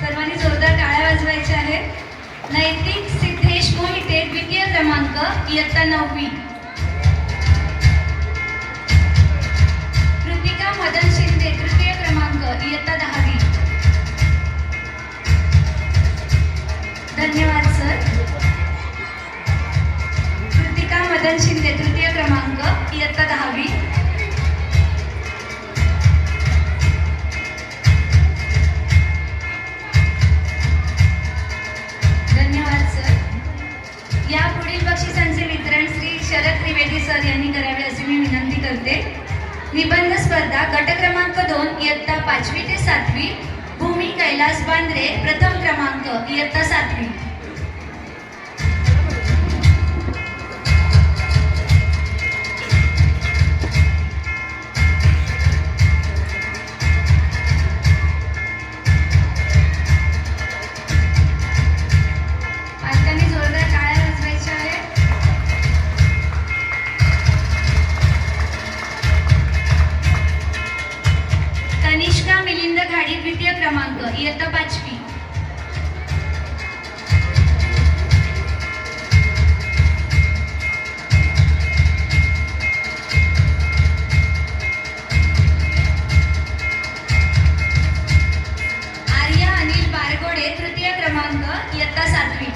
सर्वांनी जोरदार टाळ्या वाजवायच्या आहेत। नैतिक सिद्धेश मोहिते द्वितीय क्रमांक इयत्ता 9वी। कृतिका मदन शिंदे तृतीय क्रमांक इयत्ता 10वी। धन्यवाद सर। कृतिका मदन शिंदे तृतीय क्रमांक इयत्ता 10वी। धन्यवाद सर। या पुढील बक्षिसांचे वितरण श्री शरद त्रिवेदी सर यांनी करावे असे मी विनंती करते। निबंध स्पर्धा गट क्रमांक 2 इयत्ता 5वी ते 7वी। भूमी कैलास बांद्रे प्रथम क्रमांक इयत्ता 7वी। पालकांनी जोरदार टाळ्या वाजवायच्या आहेत। तनिष्का मिलिंद घाडी द्वितीय क्रमांक इयत्ता 5वी। आर्या अनिल बारगोडे तृतीय क्रमांक इयत्ता 7वी।